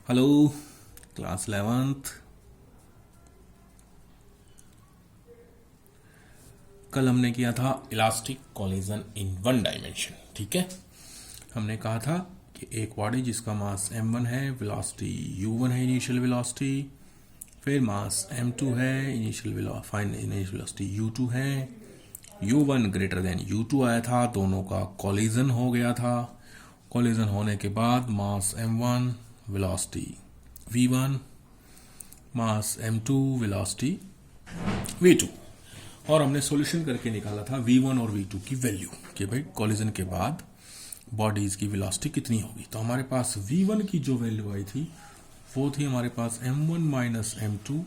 Hello class 11th। कल हमने किया था elastic collision in one dimension. ठीक है, हमने कहा था कि एक बॉडी जिसका मास m1 है, वेलोसिटी u1 है, इनिशियल वेलोसिटी, फिर मास m2 है, फाइनल इनिशियल वेलोसिटी u2 है, u1 ग्रेटर देन u2 आया था, दोनों का कोलिजन हो गया था। कोलिजन होने के बाद मास m1, वेलोसिटी v1, मास m2, वेलोसिटी v2, और हमने सॉल्यूशन करके निकाला था v1 और v2 की वैल्यू कि भाई कॉलिजन के बाद बॉडीज की वेलोसिटी कितनी होगी। तो हमारे पास v1 की जो वैल्यू आई थी वो थी हमारे पास m1 माइनस m2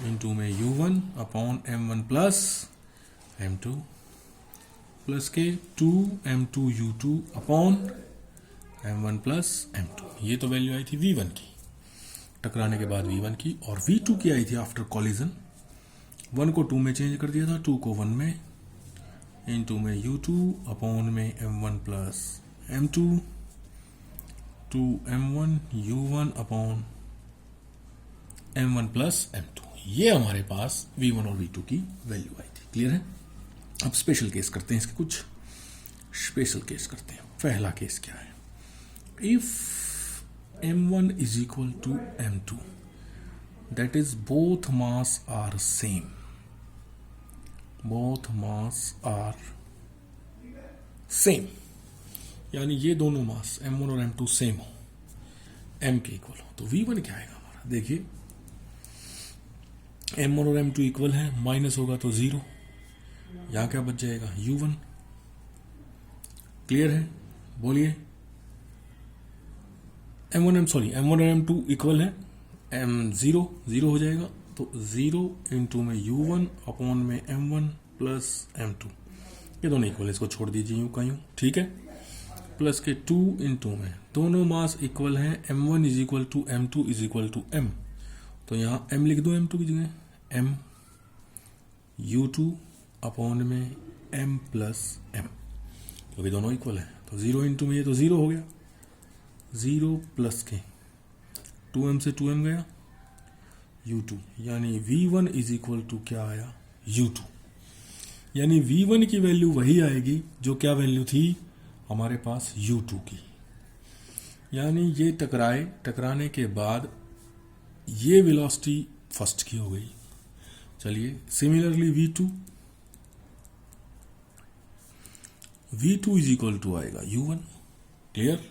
इंटू में u1 upon m1 plus m2 plus के 2m2 u2 upon m1 plus m2। ये तो वैल्यू आई थी v1 की टकराने के बाद v1 की, और v2 की आई थी आफ्टर कॉलिजन। 1 को 2 में चेंज कर दिया था, 2 को 1 में, इनटू में u2 अपॉन में m1 plus m2, 2m1 u1 upon m1 plus m2। ये हमारे पास v1 और v2 की वैल्यू आई थी। क्लियर है? अब स्पेशल केस करते हैं, इसके कुछ स्पेशल केस करते हैं। पहला केस क्या है? If m1 is equal to m2, that is both mass are same, both mass are same, यानी ये दोनों मास m1 और m2 सेम हो, m के इक्वल हो, तो v1 क्या आएगा हमारा? देखिए m1 और m2 इक्वल है, माइनस होगा तो 0, यहां क्या बच जाएगा? u1। क्लियर है? बोलिए। m1 और m2 इक्वल है, m0 0 हो जाएगा, तो 0 इंटू में u1 अपॉन में m1 प्लस m2, ये दोनों इक्वल, इसको छोड़ दीजिए यूं का यूं। ठीक है, प्लस के 2 इंटू में दोनों मास इक्वल हैं, m1 is equal to m2 is equal to m, तो यहाँ m लिख दो m2 की जगह, m u2 अपॉन में m प्लस m, क्योंकि दोनों इक्वल है, तो 0 इंटू में ये तो 0 हो गया, 0 प्लस के 2m से 2m गया u2, यानी v1 इज इक्वल टू क्या आया? u2। यानी v1 की वैल्यू वही आएगी जो क्या वैल्यू थी हमारे पास u2 की, यानी ये टकराने के बाद ये वेलोसिटी फर्स्ट की हो गई। चलिए similarly v2 is equal to आएगा u1। क्लियर?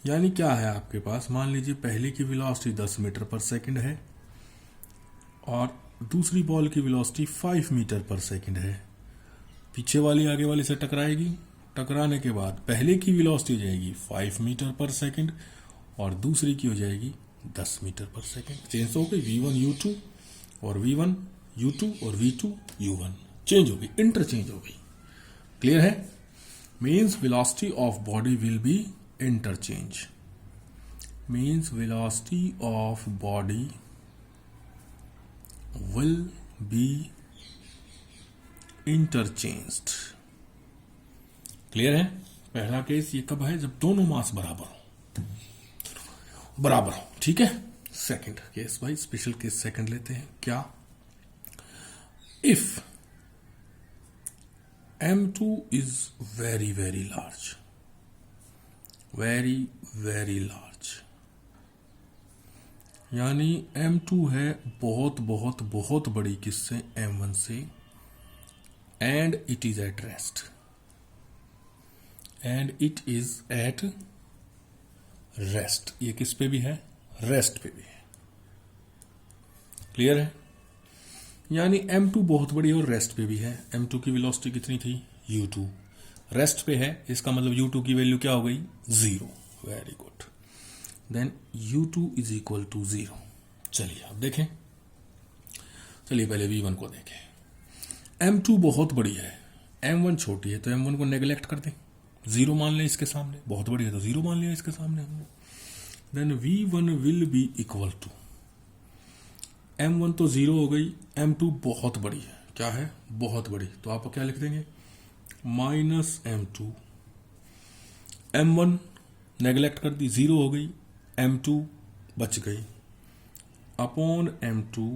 यानी क्या है आपके पास? मान लीजिए पहले की वेलोसिटी 10 मीटर पर सेकंड है और दूसरी बॉल की वेलोसिटी 5 मीटर पर सेकंड है। पीछे वाली आगे वाली से टकराएगी, टकराने के बाद पहले की वेलोसिटी हो जाएगी 5 मीटर पर सेकंड और दूसरी की हो जाएगी 10 मीटर पर सेकंड। चेंज हो गई, v1 u2 और v1 u2 और v2 u1 चेंज हो गई, इंटरचेंज हो गई। क्लियर है? Means velocity of body will be interchange, means velocity of body will be interchanged। Clear है? पहला केस ये कब है? जब दोनों मास बराबर हो। ठीक है। सेकंड केस भाई, स्पेशल केस सेकंड लेते हैं। क्या? If m2 is very very large, very very large, यानी m2 है बहुत बहुत बहुत बड़ी किससे? m1 से, and it is at rest, and it is at rest. ये किस पे भी है? रेस्ट पे भी है। क्लियर है? यानी m2 बहुत बड़ी और रेस्ट पे भी है। m2 की वेलोसिटी कितनी थी? u2, रेस्ट पे है, इसका मतलब u2 की वैल्यू क्या हो गई? 0। Very good, then u2 is equal to 0। चलिए अब देखें, चलिए पहले v1 को देखें। m2 बहुत बड़ी है, m1 छोटी है, तो m1 को नेग्लेक्ट कर दें, 0 मान लें इसके सामने। बहुत बड़ी है तो 0 मान लिया इसके सामने हमने। Then v1 will be equal to, m1 तो 0 हो गई, m2 बहुत बड़ी है, क्या है? बहुत बड़ी, तो आप क्या लिख देंगे? माइनस m2, m1 नेगलेक्ट कर दी, 0 हो गई, m2 बच गई अपॉन m2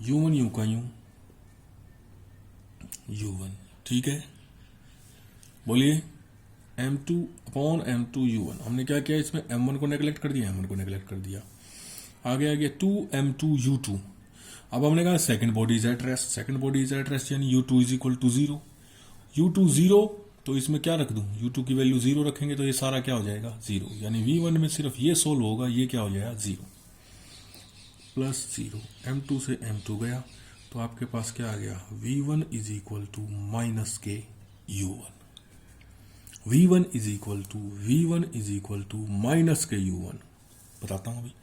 u1 u का u1, ठीक है। बोलिए m2 अपॉन m2 u1। हमने क्या किया इसमें, m1 को नेगलेक्ट कर दिया, m1 को नेगलेक्ट कर दिया। आगे आ गया 2m2 u2। अब हमने कहा second body is at rest, second body is at rest यानी u2 is equal to 0, u2 0, तो इसमें क्या रख दूं, u2 की वैल्यू 0 रखेंगे तो ये सारा क्या हो जाएगा 0, यानी v1 में सिर्फ ये सोल्व होगा, ये क्या हो जाएगा 0 प्लस 0, m2 से m2 गया तो आपके पास क्या आ गया, v1 is equal to minus के u1, v1 is equal to minus के u1। बताता हूं अभी,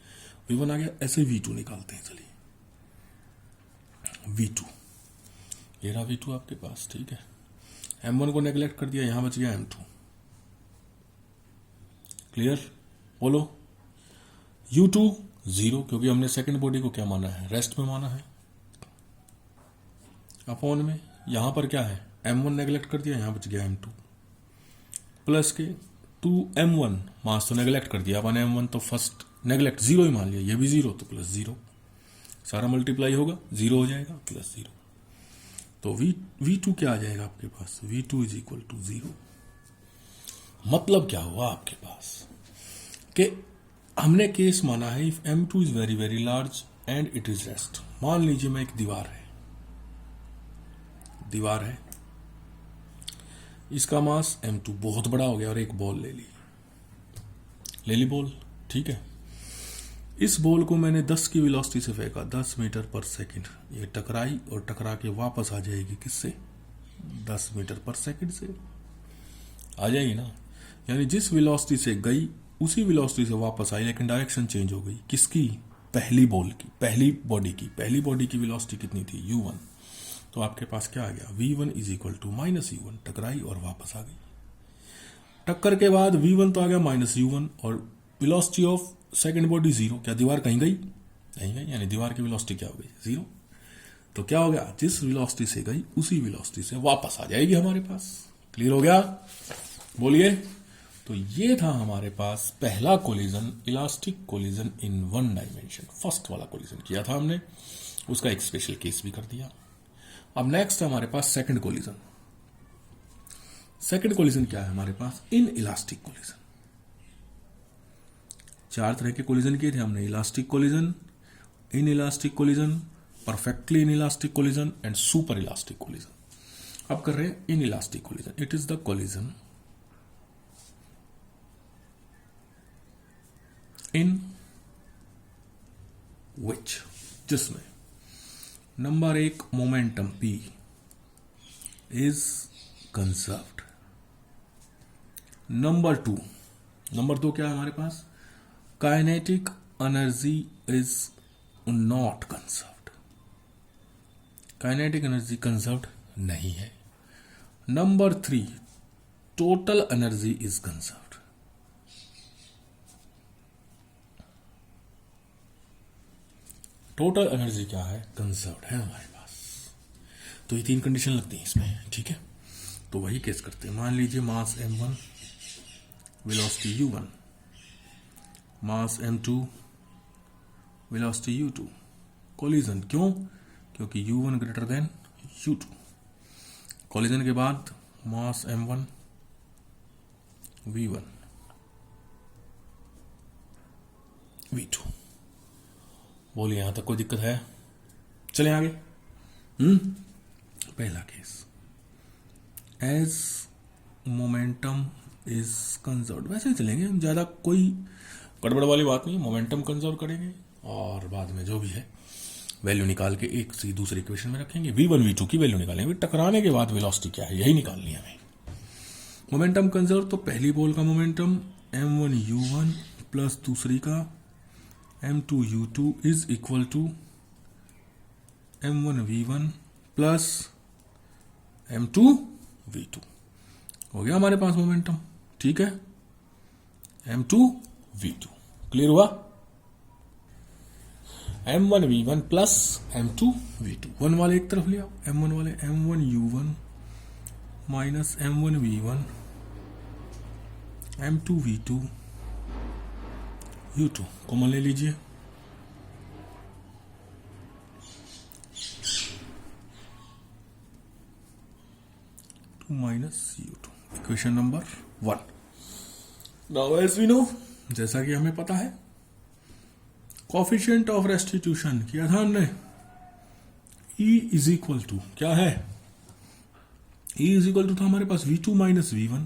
v1 आ गया, ऐसे v2 निकालते हैं, चलिए v2, ये रहा v2 आपके पास, ठीक है। m1 को नेगलेक्ट कर दिया, यहां बच गया m2, क्लियर, बोलो। u2 0 क्योंकि हमने सेकंड बॉडी को क्या माना है, रेस्ट में माना है, अपॉन में यहां पर क्या है, m1 नेगलेक्ट कर दिया, यहां बच गया m2 प्लस के 2m1, मास तो नेगलेक्ट कर दिया अपन, m1 तो फर्स्ट नेगलेक्ट 0 ही मान लिया, ये भी 0 तो प्लस 0, सारा मल्टीप्लाई होगा 0 हो जाएगा प्लस 0, तो v2 क्या आ जाएगा आपके पास, v2 इज इक्वल टू 0। मतलब क्या हुआ आपके पास कि हमने केस माना है if m2 is very very large and it is rest. मान लीजिए मैं एक दीवार है, इसका मास m2 बहुत बड़ा हो गया और एक बॉल ले ली बॉल, ठीक है। इस बॉल को मैंने 10 की वेलोसिटी से फेंका, 10 मीटर पर सेकंड, ये टकराई और टकरा के वापस आ जाएगी किससे, 10 मीटर पर सेकंड से आ जाएगी ना, यानी जिस वेलोसिटी से गई उसी वेलोसिटी से वापस आई, लेकिन डायरेक्शन चेंज हो गई, किसकी, पहली बॉल की, पहली बॉडी की वेलोसिटी कितनी थी, u1, तो आपके पास क्या आ गया, v1 is equal to minus u1, टकराई और वापस आ गई। टक्कर के बाद v1 तो आ गया माइनस u1 और वेलोसिटी ऑफ सेकंड बॉडी 0, क्या दीवार कहीं गई, नहीं गई, यानी दीवार की वेलोसिटी क्या हो गई 0, तो क्या हो गया, जिस वेलोसिटी से गई उसी वेलोसिटी से वापस आ जाएगी हमारे पास। क्लियर हो गया, बोलिए। तो ये था हमारे पास पहला collision, elastic collision in one dimension, first वाला कोलिजन किया था हमने, उसका एक स्पेशल केस भी कर दिया। अब नेक्स्ट हमारे पास सेकंड कोलिजन। सेकंड कोलिजन क्या है हमारे पास, इन इलास्टिक कोलिजन। 4 तरह के कोलिजन किए थे हमने, elastic collision, inelastic collision, perfectly inelastic collision and super elastic collision. अब कर रहे हैं inelastic collision. It is the collision in which, जिसमें number 1 momentum p is conserved, number 2 क्या है हमारे पास, kinetic energy is not conserved, kinetic energy conserved नहीं है। Number 3 total energy is conserved, total energy क्या है, कंजर्व्ड है हमारे पास। तो ये 3 कंडीशन लगती हैं इसमें, ठीक है। तो वही केस करते हैं, मान लीजिए मास m1, वेलोसिटी u1, मास m2, वेलोसिटी u2, कोलिजन, क्यों, क्योंकि u1 greater than u2। Collision के बाद मास m1, v1, v2। बोलिए यहां तक कोई दिक्कत है, चले आगे। पहला case, as momentum is conserved, वैसे ही चलेंगे हम, ज्यादा कोई गड़बड़ वाली बात नहीं, मोमेंटम कंजर्व करेंगे और बाद में जो भी है वैल्यू निकाल के एक से दूसरे इक्वेशन में रखेंगे, v1 v2 की वैल्यू निकालेंगे, टकराने के बाद वेलोसिटी क्या है यही निकालनी है हमें। मोमेंटम कंजर्व, तो पहली बॉल का मोमेंटम m1 u1 प्लस दूसरी का m2 u2 is equal to m1 v1 plus m2 v2। हो गया हमारे पास मोमेंटम, ठीक है, m2 v2। क्लियर हुआ, m1 v1 plus m2 v2, 1 वाले एक तरफ लिया, m1 वाले m1 u1 minus m1 v1 m2 v2 u2 common ले लीजिए, minus u2, equation number 1। Now as we know, जैसा कि हमें पता है, कोफिशिएंट ऑफ रेस्टिट्यूशन किया था हमने, E इज इक्वल टू क्या है, E इज इक्वल टू था हमारे पास v2 माइनस v1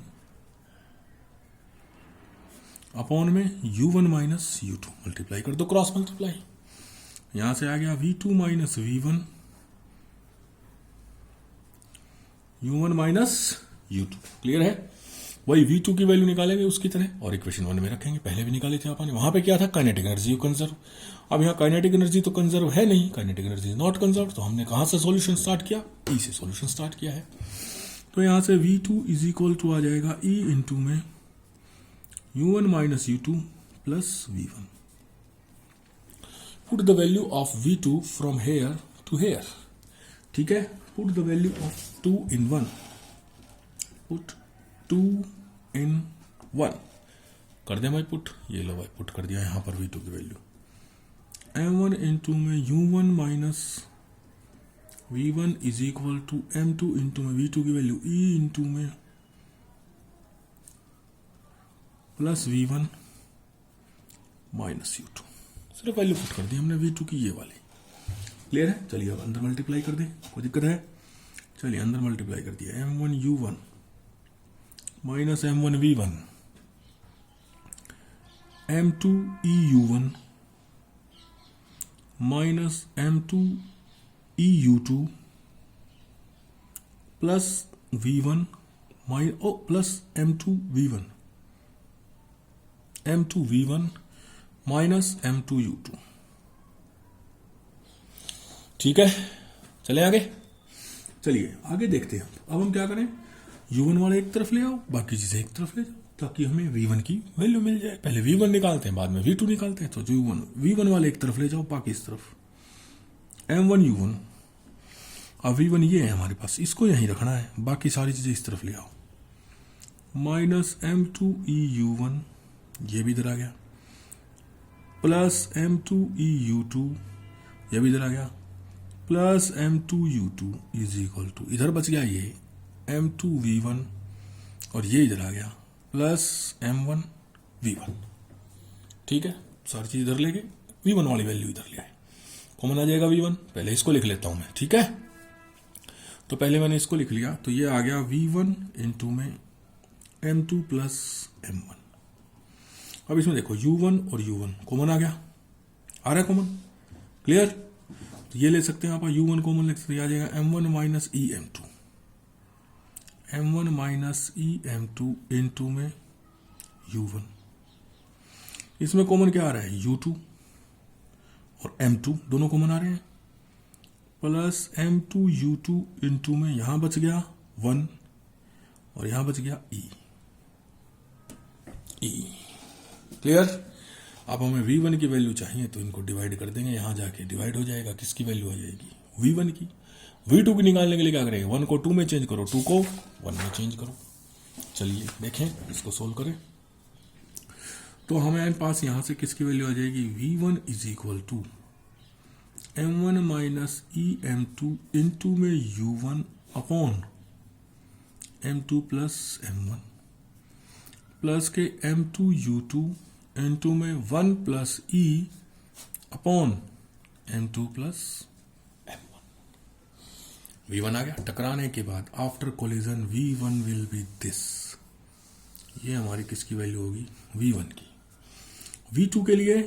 अपॉन में u1 माइनस u2, मल्टीप्लाई कर दो, क्रॉस मल्टीप्लाई, यहां से आ गया v2 minus v1 u1 minus u2। Clear है, वही v2 की वैल्यू निकालेंगे उसकी तरह और इक्वेशन 1 में रखेंगे, पहले भी निकाले थे अपन। वहां पे क्या था, काइनेटिक एनर्जी कंजर्व, अब यहाँ काइनेटिक एनर्जी तो कंजर्व है नहीं, काइनेटिक एनर्जी नॉट कंजर्व, तो हमने कहां से सॉल्यूशन स्टार्ट किया, E से सॉल्यूशन स्टार्ट किया है। तो यहां से v2 इज इक्वल टू आ जाएगा E इंटू में u1 minus u2 plus v1। Put the value of v2 from here to here, ठीक है, put the value of 2 in 1, put 2 in 1 कर दे भाई पुट, ये लो भाई पुट कर दिया यहां पर v2 की वैल्यू, m1 इंटू में u1 minus v1 is equal to m2 into में v2 की वैल्यू E इंटू में प्लस v1 माइनस u2, सिर्फ वैल्यू पुट कर दी हमने v2 की ये वाली। क्लियर है, चलिए अब अंदर मल्टीप्लाई कर दे, कोई दिक्कत है, चलिए अंदर मल्टीप्लाई कर दिया, m1 u1 minus m1 v1 m2 eu1 minus m2 eu2 plus v1 plus m2 v1 minus m2 u2। ठीक है, चले आगे, चलिए आगे देखते हैं। अब हम क्या करें, u1 वाले एक तरफ ले आओ, बाकी चीजें एक तरफ ले जाओ, ताकि हमें v1 की वैल्यू मिल जाए। पहले v1 निकालते हैं, बाद में v2 निकालते हैं। तो v1 वाले एक तरफ ले जाओ, बाकी इस तरफ m1 u1, अब v1 ये है हमारे पास, इसको यहीं रखना है, बाकी सारी चीजें इस तरफ ले आओ, माइनस m2 eu1, ये भी इधर आ गया, प्लस m2 eu2, ये भी इधर आ गया, plus m2 u2 is equal to, इधर बच गया ये m2 v1 और ये इधर आ गया प्लस m1 v1। ठीक है, सारी चीज इधर लेके v1 वाली वैल्यू इधर ले आए, कॉमन आ जाएगा v1। पहले इसको लिख लेता हूं मैं, ठीक है, तो पहले मैंने इसको लिख लिया, तो ये आ गया v1 इंटू में m2 प्लस m1। अब इसमें देखो u1 और u1 कॉमन आ गया, आ रहा है कॉमन, क्लियर, तो ये ले सकते हैं आप, u1 कॉमन ले सकते हैं, आ जाएगा m1 minus E m2, m1 minus E m2 into में u1, इसमें कॉमन क्या आ रहा है, u2 और m2 दोनों कॉमन आ रहे हैं, प्लस m2 u2 इंटू में यहां बच गया 1 और यहां बच गया e। क्लियर, अब हमें v1 की वैल्यू चाहिए, तो इनको डिवाइड कर देंगे, यहां जाके डिवाइड हो जाएगा, किसकी वैल्यू आ जाएगी, v1 की। v2 की निकालने के लिए क्या करेंगे, 1 को 2 में चेंज करो, 2 को 1 में चेंज करो। चलिए देखें, इसको सोल्व करें, तो हमें पास यहां से किसकी वैल्यू आ जाएगी, v1 is equal to m1 minus E m2 into में u1 upon m2 plus m1 plus के m2 u2 इंटू में 1 plus e upon m2 plus m1। v1 आ गया, टकराने के बाद after collision v1 will B this, ये हमारी किसकी वैल्यू होगी, v1 की। v2 के लिए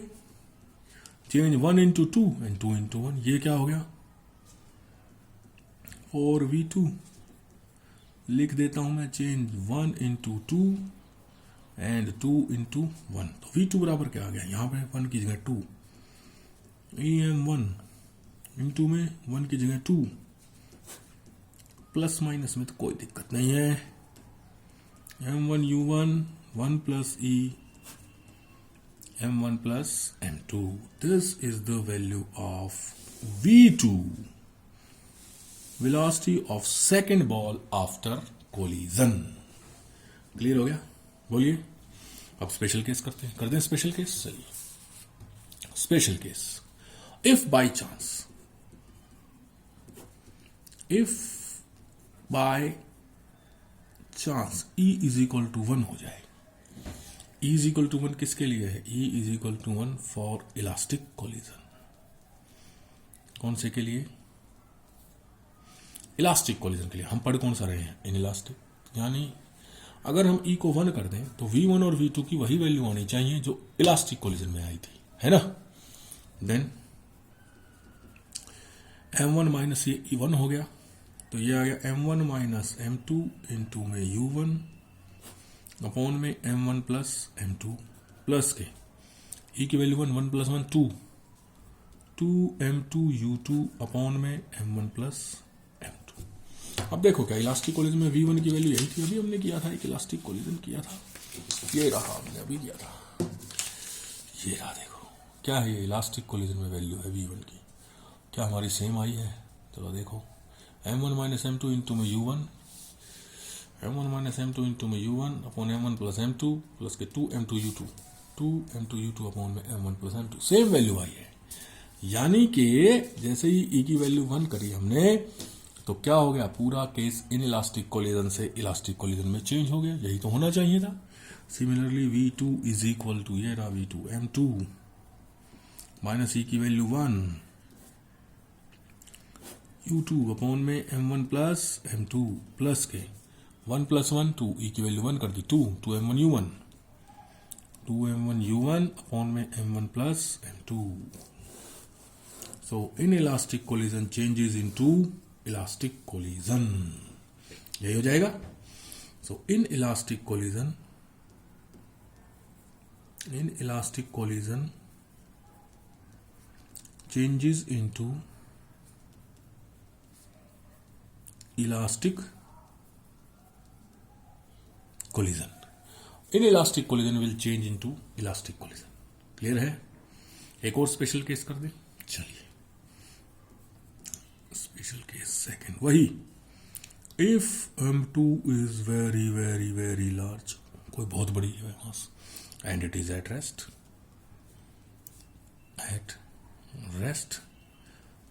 चेंज 1 इंटू 2 एंड 2 इंटू 1, ये क्या हो गया, और v2 लिख देता हूं मैं, चेंज 1 इंटू 2 एंड 2 इंटू 1, तो v2 बराबर क्या आ गया, यहां पे 1 की जगह 2, em1 इंटू में 1 की जगह 2, प्लस माइनस में तो कोई दिक्कत नहीं है, m1 u1 1 plus e m1 plus m2, this is the value of v2, velocity of second ball after collision। Clear हो गया, बोलिए। अब स्पेशल केस करते हैं, कर दें स्पेशल केस, चलिए। Special case, if by chance E is equal to 1 हो जाए। E इज इक्वल टू 1 किसके लिए है? E is equal to 1 for elastic collision. कौन से के लिए? इलास्टिक कोलिजन के लिए। हम पढ़ कौन सा रहे हैं? In elastic. यानी अगर हम E को 1 कर दें तो V1 और V2 की वही वैल्यू आनी चाहिए जो इलास्टिक कोलिजन में आई थी, है ना। देन M1 माइनस ये E1 हो गया, तो ये आ गया M1 माइनस M2 इंटू में U1 अपॉन में M1 प्लस M2 प्लस के E की value 1 plus 1 2 M2 U2 upon में M1 प्लस M2। अब देखो क्या इलास्टिक कोलिजन में V1 की वैल्यू यही थी, अभी हमने किया था, एक इलास्टिक कोलिजन किया था, ये रहा हमने अभी किया था, ये रहा। देखो क्या है, ये इलास्टिक कोलिजन में वैल्यू है V1 की, क्या हमारी सेम आई है? चलो देखो M1 माइनस M2 इंटू में U1, M1 minus M2 into में U1 upon M1 plus M2 plus के 2 M2 U2 अपॉन में M1 plus M2, same value आई है। यानी कि जैसे ही E की वैल्यू 1 करी हमने तो क्या हो गया, पूरा केस इन इलास्टिक कोलिजन से इलास्टिक कोलिजन में चेंज हो गया, यही तो होना चाहिए था। Similarly V2 is equal to ये रहा V2 M2 माइनस E की वैल्यू 1 U2 अपॉन में M1 प्लस M2 प्लस के 1 प्लस 1 2 E की वैल्यू 1 कर दी 2 2M1 U1 अपॉन में M1 plus M2। So inelastic collision changes into elastic collision, यही हो जाएगा। So inelastic collision changes into elastic collision. Inelastic collision will change into elastic collision. Clear है? एक और special case कर दे। चलिए स्पेशल केस सेकंड, वही if M2 is very very very large, कोई बहुत बड़ी है mass, and it is at rest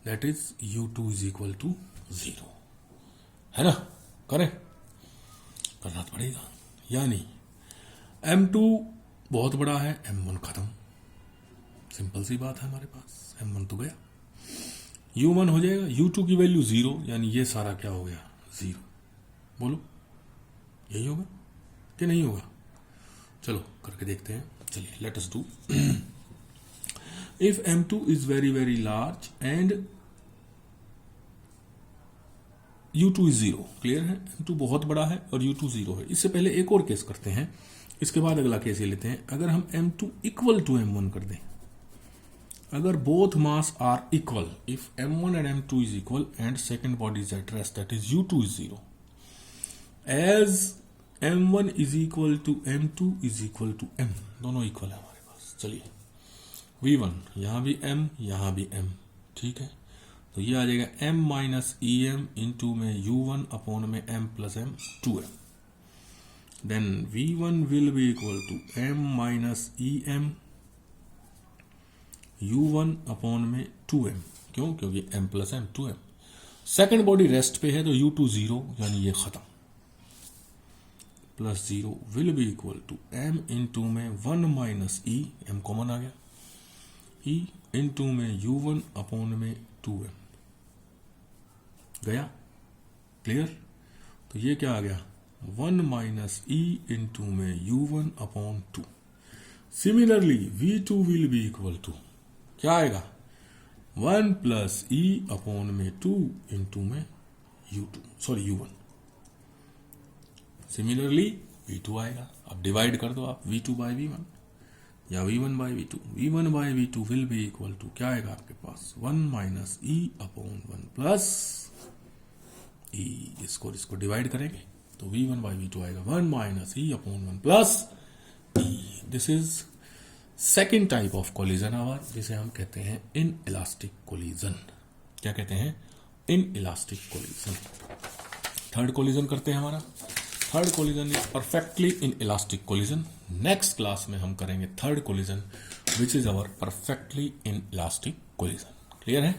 that is U2 is equal to 0, है ना। करें, करना तो पड़ेगा। यानी M2 बहुत बड़ा है, M1 खत्म, सिंपल सी बात है, हमारे पास M1 तो गया, U1 हो जाएगा, U2 की वैल्यू 0, यानी ये सारा क्या हो गया 0। बोलो यही होगा कि नहीं होगा? चलो करके देखते हैं। चलिए let us do. If M2 is very very large and U2 is 0, clear है, M2 बहुत बड़ा है और U2 0 है। इससे पहले एक और केस करते हैं, इसके बाद अगला केस ये लेते हैं। अगर हम M2 इक्वल टू M1 कर दें, अगर both mass are equal, if M1 and M2 is equal and second body is at rest, that is U2 is 0, as M1 is equal to M2 is equal to M, दोनों equal है हमारे पास। चलिए V1 यहां भी M यहां भी M, ठीक है, तो ये आ जाएगा M माइनस EM इंटू में U1 अपॉन में M plus M 2M। Then V1 will be equal to M minus EM U1 upon में 2M, क्यों? क्योंकि M plus M 2M। Second body rest पे है तो U2 0, यानी ये खत्म, plus 0 will be equal to M into में 1 माइनस E, M कॉमन आ गया, E इंटू में U1 अपॉन में 2M गया। क्लियर? तो ये क्या आ गया 1 माइनस E इंटू में U1 upon 2। Similarly V2 will be equal to क्या आएगा 1 प्लस E अपॉन में 2 इंटू में U1। सिमिलरली V2 आएगा। अब डिवाइड कर दो आप V2 बाय V1 या V1 by V2। V1 by V2 will be equal to क्या आएगा आपके पास 1 minus E upon 1 plus E। इसको डिवाइड करेंगे तो V1 बाय V2 आएगा 1 minus E upon 1 plus E। This is second type of collision our, जिसे हम कहते हैं इन इलास्टिक कोलिजन। क्या कहते हैं? Inelastic collision. Third collision करते हैं हमारा। Third collision is perfectly inelastic collision. Next class में हम करेंगे third collision which is our perfectly inelastic collision. Clear है?